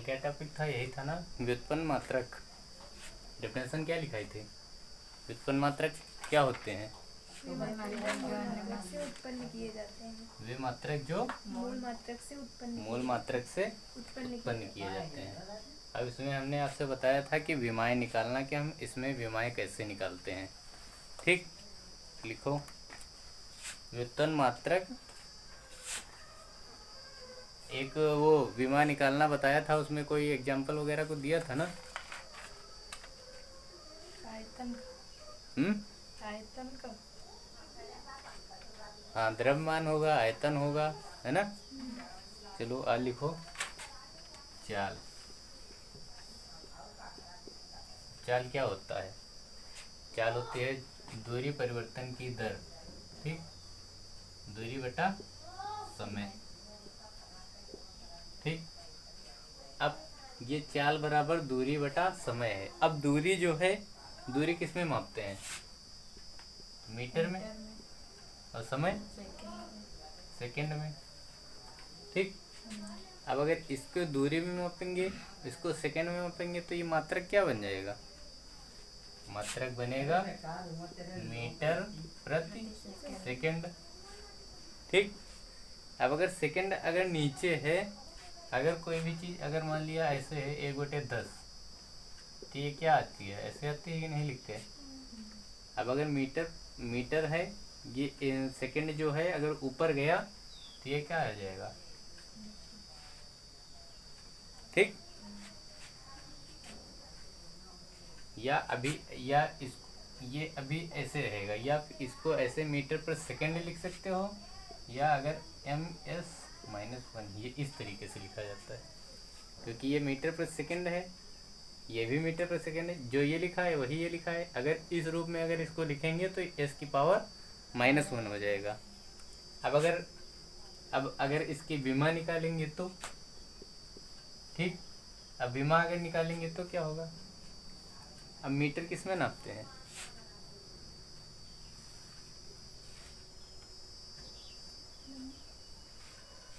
क्या टॉपिक था? यही था ना, व्युत्पन्न मात्रक। डेफिनेशन क्या लिखाई थी? व्युत्पन्न मात्रक क्या होते हैं? वे मात्रक से उत्पन्न किए जाते हैं। वे मात्रक जो मूल मात्रक से उत्पन्न मूल मात्रक से उत्पन्न किए जाते हैं। अब इसमें हमने आपसे बताया था कि विमाएँ निकालना, कि हम इसमें विमाएँ कैसे निकालते हैं। ठीक, लिखो व्युत्पन्न मात्रक। एक वो विमा निकालना बताया था, उसमें कोई एग्जाम्पल वगैरह को दिया था ना? आयतन का हाँ, द्रव्यमान होगा, आयतन होगा, है ना। चलो आ लिखो चाल। चाल क्या होता है? चाल होती है दूरी परिवर्तन की दर। ठीक, दूरी बटा समय। ठीक, अब ये चाल बराबर दूरी बटा समय है। अब दूरी जो है, दूरी किस में मापते हैं? मीटर में। और समय सेकंड में। ठीक, अब अगर इसको दूरी में मापेंगे, इसको सेकंड में मापेंगे, तो ये मात्रक क्या बन जाएगा? मात्रक बनेगा मीटर प्रति सेकंड। ठीक, अब अगर सेकंड अगर नीचे है, अगर कोई भी चीज़ अगर मान लिया ऐसे है 1/10, तो ये क्या आती है? ऐसे आती है कि नहीं लिखते? अब अगर मीटर है, ये सेकंड जो है अगर ऊपर गया तो ये क्या आ जाएगा? ठीक, या अभी या इस ये अभी ऐसे रहेगा, या इसको ऐसे मीटर पर सेकंड लिख सकते हो, या अगर ms-1 ये इस तरीके से लिखा जाता है, क्योंकि ये मीटर पर सेकंड है, ये भी मीटर पर सेकंड है। जो ये लिखा है वही ये लिखा है। अगर इस रूप में अगर इसको लिखेंगे तो s की पावर -1 हो जाएगा। अब अगर इसकी विमा निकालेंगे तो, ठीक, अब विमा अगर निकालेंगे तो क्या होगा? अब मीटर किस में नापते हैं?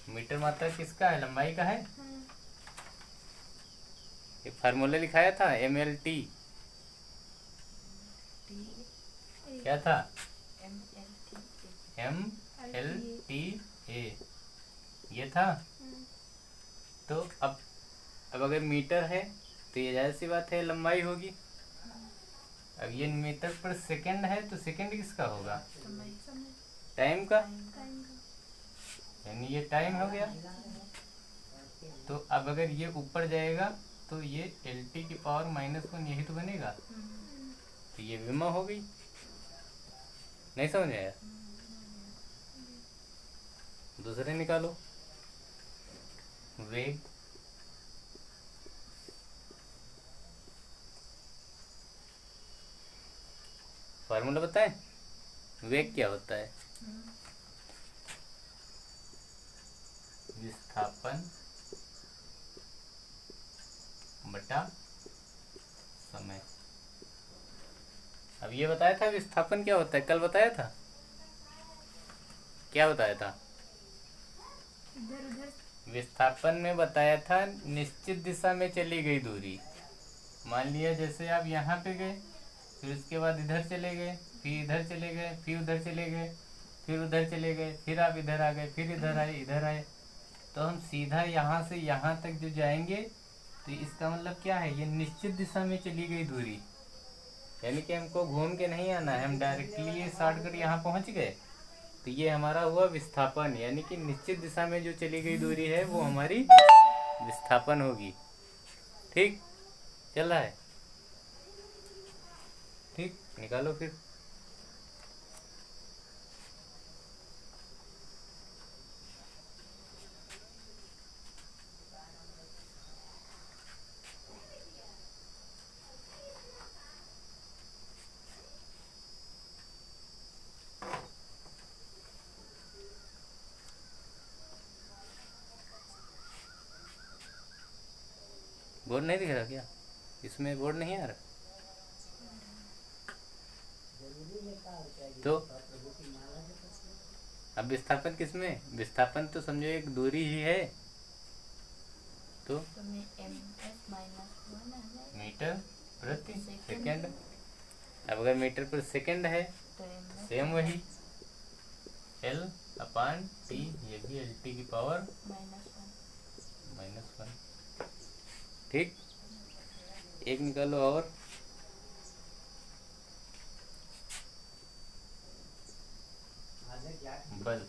मीटर मात्रा किसका है? लंबाई का है। एक फार्मूला लिखाया था MLT। क्या था? MLTA ये था। तो अब अगर मीटर है तो ये जाहिर सी बात है लंबाई होगी। अब ये मीटर पर सेकंड है तो सेकंड किसका होगा? टाइम का, यानी ये टाइम हो गया। तो अब अगर ये ऊपर जाएगा तो ये LT की पावर -1 यही तो बनेगा। तो ये विमा हो गई। नहीं समझ आया? दूसरे निकालो। वेग। फार्मूला बताएं, वेग क्या होता है? विस्थापन बटा समय। अब ये बताया था विस्थापन क्या होता है, कल बताया था। क्या बताया था? विस्थापन में बताया था निश्चित दिशा में चली गई दूरी। मान लिया जैसे आप यहाँ पे गए, फिर उसके बाद इधर चले गए, फिर इधर चले गए, फिर उधर चले गए, फिर उधर चले गए, फिर आप इधर आ गए, फिर इधर आए, तो हम सीधा यहाँ से यहाँ तक जो जाएंगे, तो इसका मतलब क्या है? ये निश्चित दिशा में चली गई दूरी, यानी कि हमको घूम के नहीं आना है, हम डायरेक्टली ये शॉर्टकट यहाँ पहुँच गए। तो ये हमारा हुआ विस्थापन, यानी कि निश्चित दिशा में जो चली गई दूरी है वो हमारी विस्थापन होगी। ठीक, चल रहा है? ठीक, निकालो फिर। बोर्ड नहीं दिख रहा क्या? इसमें बोर्ड नहीं आ रहा? तो अब विस्थापन किसमें? विस्थापन तो समझो एक दूरी ही है, तो तो में एम एस माइनस 1 आ जाएगा मीटर प्रति सेकंड। सेकंड। अब अगर मीटर पर सेकंड है तो एम सेम वही एल अपान टी, ये भी एल टी की पावर -1। ठीक, एक निकालो और। बल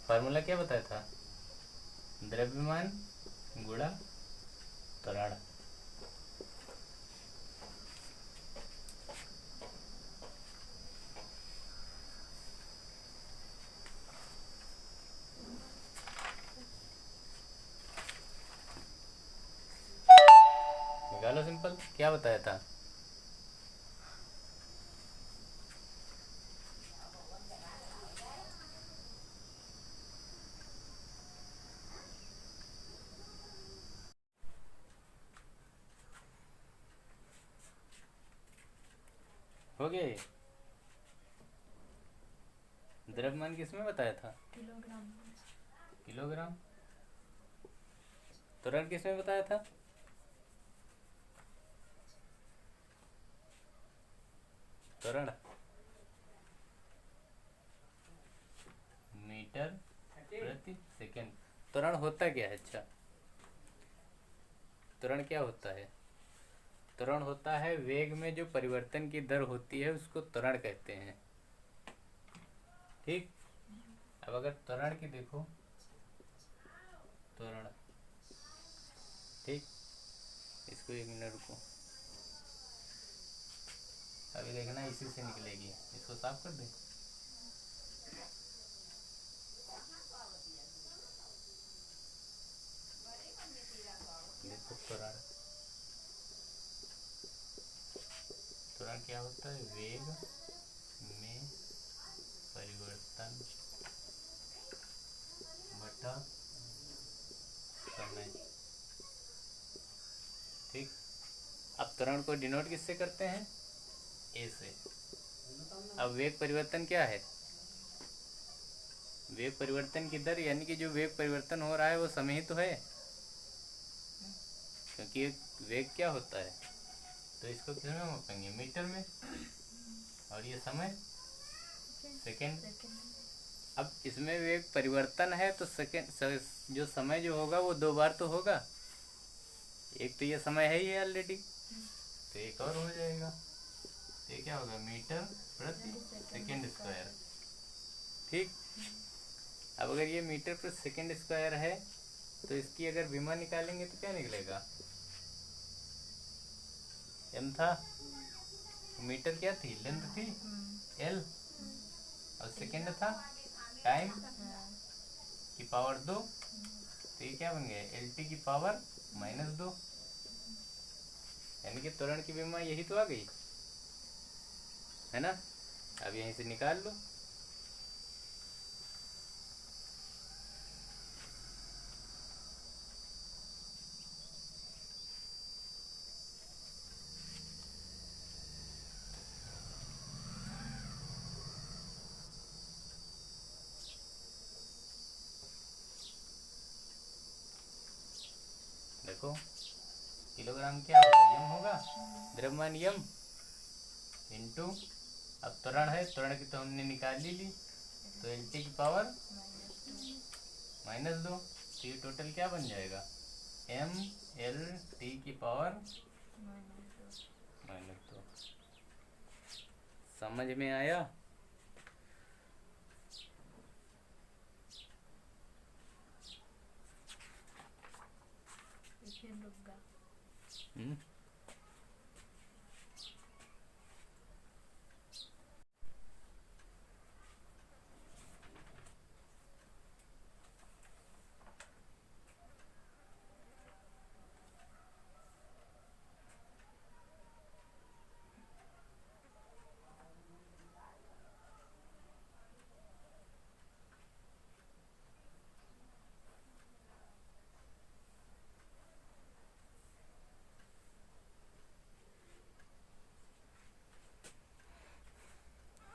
फार्मूला क्या बताया था? द्रव्यमान गुणा त्वरण। निकालो सिंपल, क्या बताया था? हो गया ये? द्रव्यमान किसमें बताया था? किलोग्राम। किलोग्राम। त्वरण किसमें बताया था? त्वरण मीटर प्रति सेकंड। त्वरण होता क्या है? अच्छा, त्वरण क्या होता है? त्वरण होता है वेग में जो परिवर्तन की दर होती है उसको त्वरण कहते हैं। ठीक, अब अगर त्वरण की देखो, त्वरण, ठीक, इसको एक मिनट रुको, अभी देखना इसी से निकलेगी। इसको साफ कर दे। देखो त्वरण, त्वरण क्या होता है? वेग में परिवर्तन बटा समय। ठीक, अब त्वरण को डिनोट किससे करते हैं? ए से। अब वेग परिवर्तन क्या है? वेग परिवर्तन की दर, यानी कि जो वेग परिवर्तन हो रहा है वो समय ही तो है, क्योंकि वेग क्या होता है? तो इसको किस में मापेंगे? मीटर में। और ये समय सेकेंड। अब इसमें वेग परिवर्तन है तो सेकेंड, जो समय जो होगा वो दो बार तो होगा। एक तो ये समय है ही ऑलरेडी, तो एक और हो जाएगा। तो ये क्या होगा? मीटर प्रति सेकेंड स्क्वायर। ठीक, अब अगर ये मीटर प्रति सेकेंड स्क्वायर है तो इसकी अगर विमा निकालेंगे तो क्या निकलेगा? एम था, मीटर क्या थी? लेंथ थी, एल, और सेकेंड था टाइम की पावर 2। तो ये क्या बन गया? एल टी की पावर -2। यानी कि त्वरण की विमा यही तो आ गई है ना। अब यहीं से निकाल लो। देखो किलोग्राम क्या होगा? यम होगा, द्रव्यमान यम इंटू, अब त्वरण है, त्वरण की तो हमने निकाल ली, तो एल टी की पावर -2। तो ये टोटल क्या बन जाएगा? एम एल टी की पावर -2। समझ में आया? हम्म,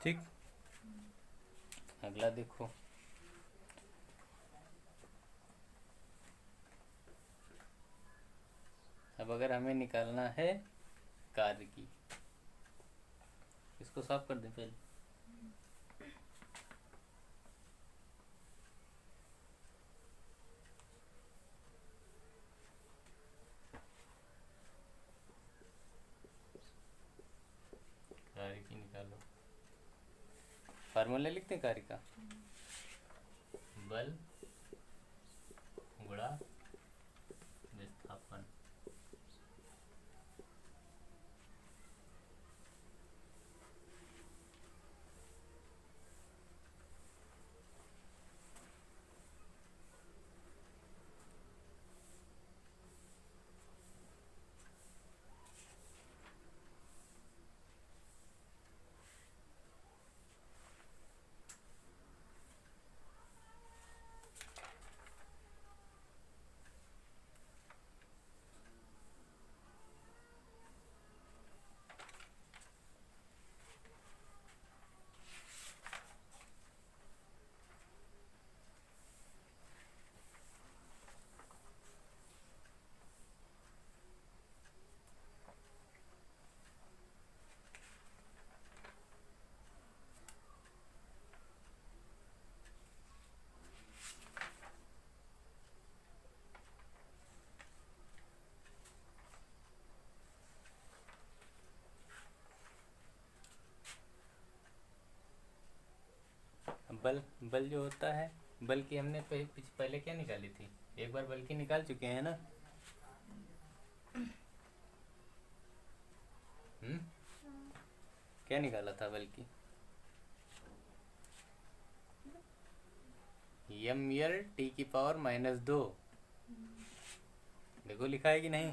ठीक, अगला देखो। अब अगर हमें निकालना है कार्य की, इसको साफ कर दें पहले। कार्य की निकालो, फार्मूला लिखते हैं कार्य का। बल गुणा विस्थापन। बल बल जो होता है, बल की हमने पहले क्या निकाली थी, एक बार बल की निकाल चुके हैं ना। क्या निकाला था बल की? m/L(T)⁻²। देखो लिखा है कि नहीं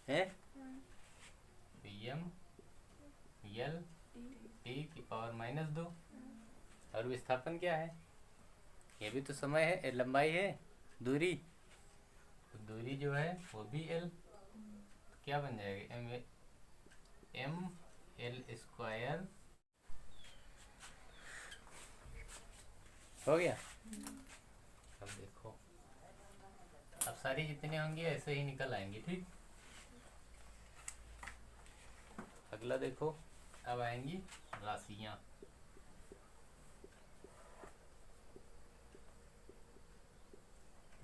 है? m/L(T)⁻²। और विस्थापन क्या है? ये भी तो समय है, लंबाई है, दूरी। तो दूरी जो है वो भी l, तो क्या बन जाएगा? m/L²। हो गया। अब देखो, अब सारी जितनी होंगी ऐसे ही निकल आएंगी। ठीक, अगला देखो। अब आएंगी राशियां।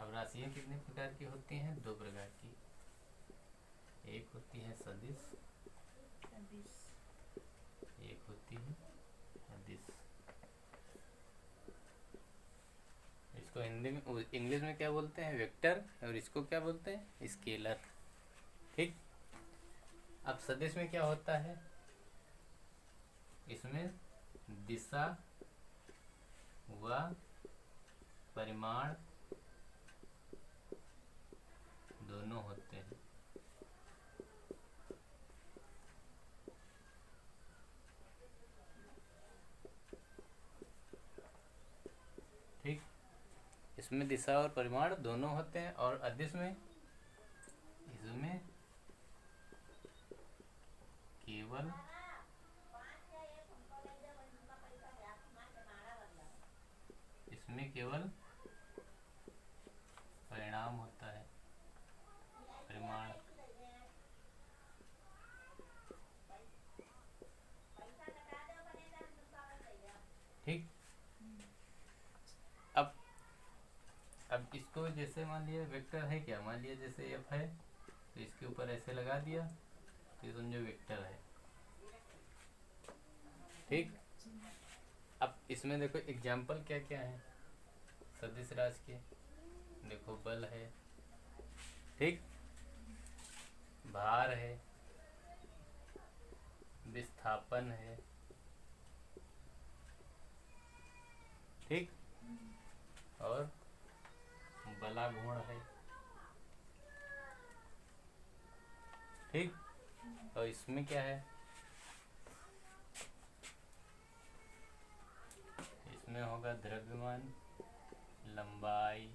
अब राशियां कितने प्रकार की होती हैं? 2 प्रकार की। एक होती है सदिश, एक होती है अदिश। इसको हिंदी में, इंग्लिश में क्या बोलते हैं? वेक्टर। और इसको क्या बोलते हैं? स्केलर। ठीक, अब सदिश में क्या होता है? इसमें दिशा व परिमाण दोनों होते हैं। ठीक, इसमें दिशा और परिमाण दोनों होते हैं। और अदिश में, इसमें केवल परिणाम होता है, परिमाण। ठीक, अब इसको जैसे मान लिया वेक्टर है, क्या मान लिया जैसे f है, तो इसके ऊपर ऐसे लगा दिया, तो ये समझो वेक्टर है। ठीक, अब इसमें देखो एग्जाम्पल क्या क्या है सदिश राशि के। देखो बल है, ठीक, भार है, विस्थापन है, ठीक, और बलाघूर्ण है। ठीक, और इसमें क्या है? इसमें होगा द्रव्यमान, लंबाई,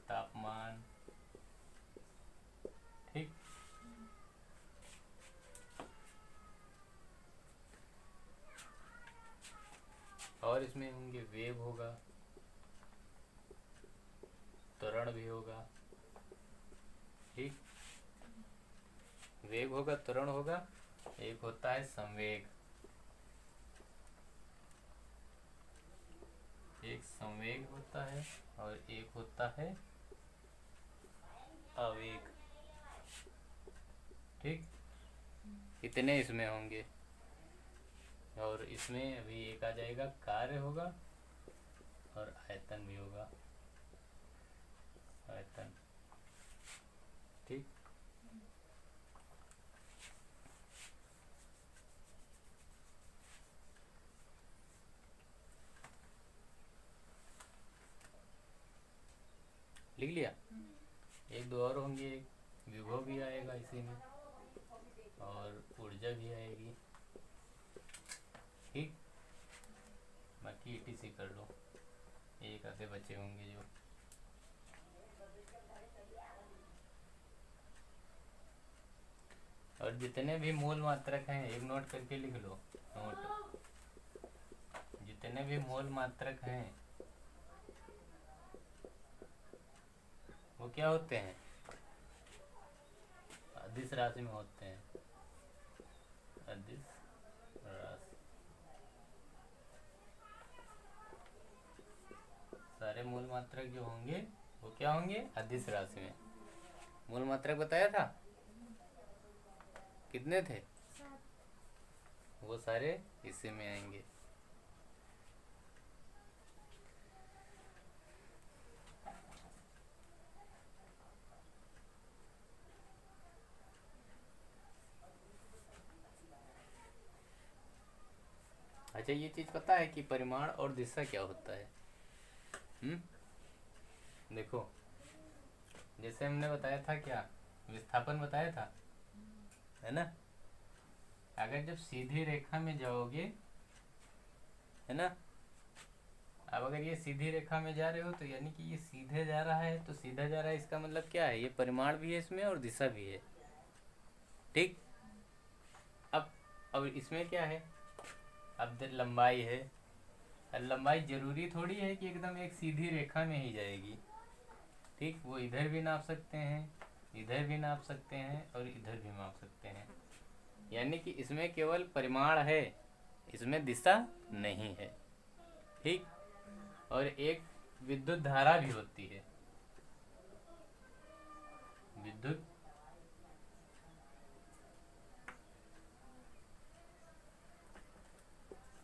तापमान। ठीक, त्वरण भी होगा। ठीक, वेग होगा, त्वरण होगा। एक होता है संवेग, एक संवेग होता है और एक होता है आवेग। ठीक, इतने इसमें होंगे। और इसमें अभी एक आ जाएगा कार्य होगा और आयतन भी होगा, आयतन। ठीक, लिख लिया। एक दो और होंगे, एक विभव भी आएगा इसी में और ऊर्जा भी आएगी। ठीक, बाकी ETC कर लो, एक आधे बचे होंगे जो। और जितने भी मूल मात्रक हैं एक नोट करके लिख लो, नोट। जितने भी मूल मात्रक हैं वो क्या होते हैं, अदिश राशि में होते हैं, अदिश राशि। सारे मूल मात्रक जो होंगे वो क्या होंगे, अदिश राशि में। मूल मात्रक बताया था कितने थे, वो सारे इसी में आएंगे। अच्छा, ये चीज पता है कि परिमाण और दिशा क्या होता है? देखो, जैसे हमने बताया था, क्या विस्थापन बताया था, है ना। अगर जब सीधी रेखा में जाओगे, है ना, अब अगर ये सीधी रेखा में जा रहे हो तो यानी कि ये सीधे जा रहा है, तो सीधा जा रहा है इसका मतलब क्या है, ये परिमाण भी है इसमें और दिशा भी है। ठीक, अब इसमें क्या है, अब लंबाई है। लंबाई जरूरी थोड़ी है कि एकदम एक सीधी रेखा में ही जाएगी। ठीक, वो इधर भी नाप सकते हैं, इधर भी नाप सकते हैं और इधर भी नाप सकते हैं। यानी कि इसमें केवल परिमाण है, इसमें दिशा नहीं है। ठीक, और एक विद्युत धारा भी होती है, विद्युत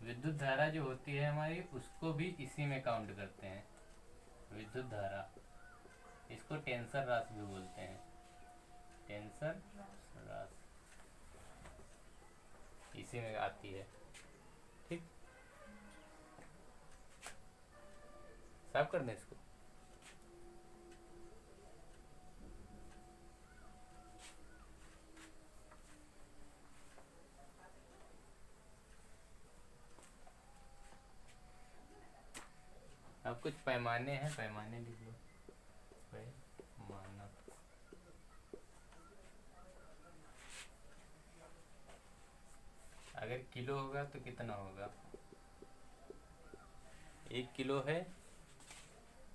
विद्युत धारा जो होती है हमारी, उसको भी इसी में काउंट करते हैं, विद्युत धारा। इसको टेंसर राशि भी बोलते हैं, टेंसर राशि इसी में आती है। ठीक, साफ कर दें इसको। अब कुछ पैमाने हैं, पैमाने लिख लो, पैमाना। अगर किलो होगा तो कितना होगा, 1 किलो है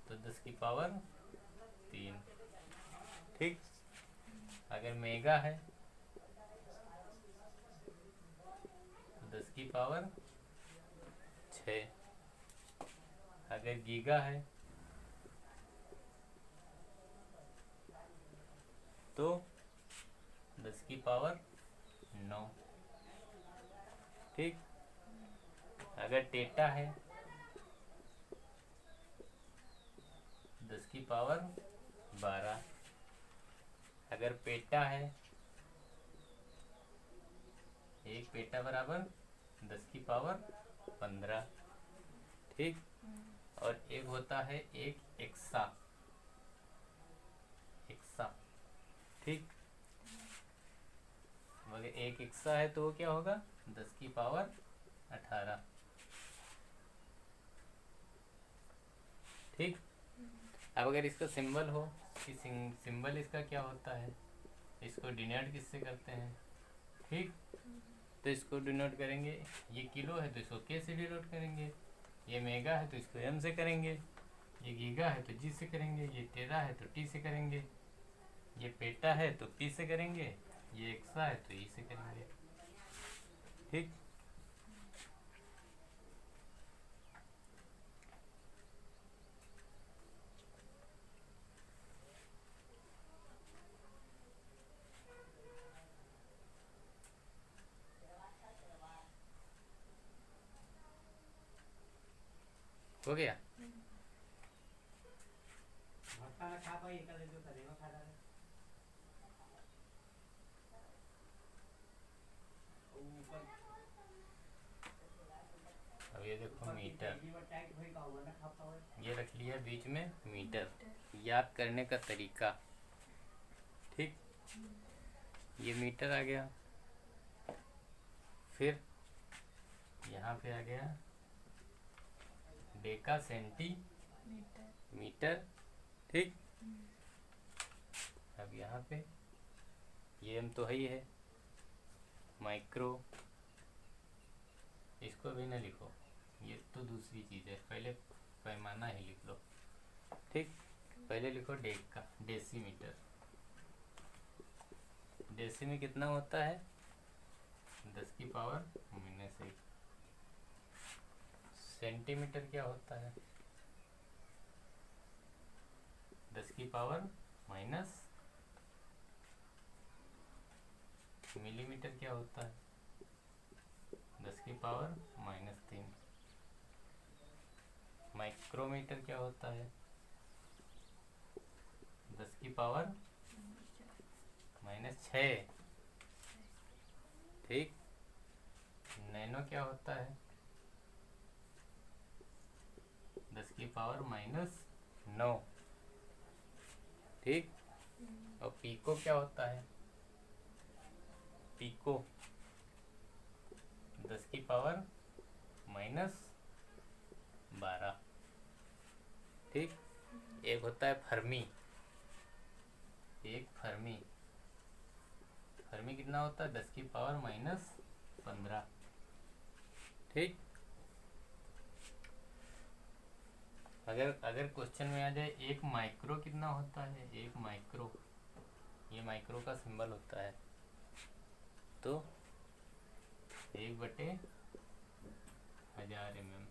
तो 10 की पावर 3। ठीक, अगर मेगा है तो 10 की पावर 6। अगर गीगा है तो 10 की पावर 9। ठीक, अगर टेटा है 10 की पावर 12। अगर पेटा है, एक पेटा बराबर 10 की पावर 15। ठीक, और एक होता है एक एक्सा, एक्सा। ठीक, अगर एक एक्सा है तो वो क्या होगा, 10 की पावर 18। ठीक, अब अगर इसका सिंबल हो कि सिंबल इसका क्या होता है, इसको डिनोट किससे करते हैं। ठीक, तो इसको डिनोट करेंगे, ये किलो है तो इसको के से डिनोट करेंगे, ये मेगा है तो इसको एम से करेंगे। ये गीगा है तो जी से करेंगे, ये टेरा है तो टी से करेंगे, ये पेटा है तो पी से करेंगे, ये एक्सा है तो ई से करेंगे। ठीक। हो गया। अब ये देखो मीटर, ये रख लिया बीच में मीटर। याद करने का तरीका, ठीक। ये मीटर आ गया, फिर यहाँ पे आ गया डेका सेंटीमीटर, ठीक। अब यहाँ पे ये हम तो है ही है, माइक्रो, इसको भी ना लिखो, ये तो दूसरी चीज़ है, पहले पैमाना ही लिख लो, ठीक। पहले लिखो डेका, डेसीमीटर। डेसी में कितना होता है? 10 की पावर -1। सेंटीमीटर क्या होता है? 10 की पावर माइनस। मिलीमीटर क्या होता है? 10 की पावर -3। माइक्रोमीटर क्या होता है? 10 की पावर -6, ठीक। नैनो क्या होता है? 10 की पावर -9, ठीक। और पीको क्या होता है? पीको 10 की पावर -12, ठीक। एक होता है फर्मी, एक फर्मी, फर्मी कितना होता है? 10 की पावर -15, ठीक। अगर क्वेश्चन में आ जाए एक माइक्रो कितना होता है? एक माइक्रो, ये माइक्रो का सिंबल होता है, तो 1/1000 mm।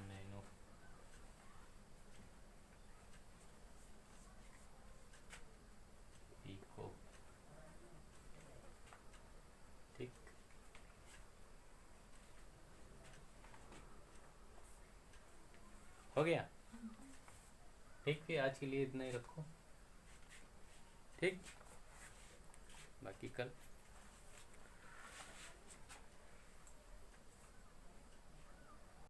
नैनो, पीको, ठीक। हो गया, ठीक। फिर आज के लिए इतना ही रखो, ठीक। बाकी कल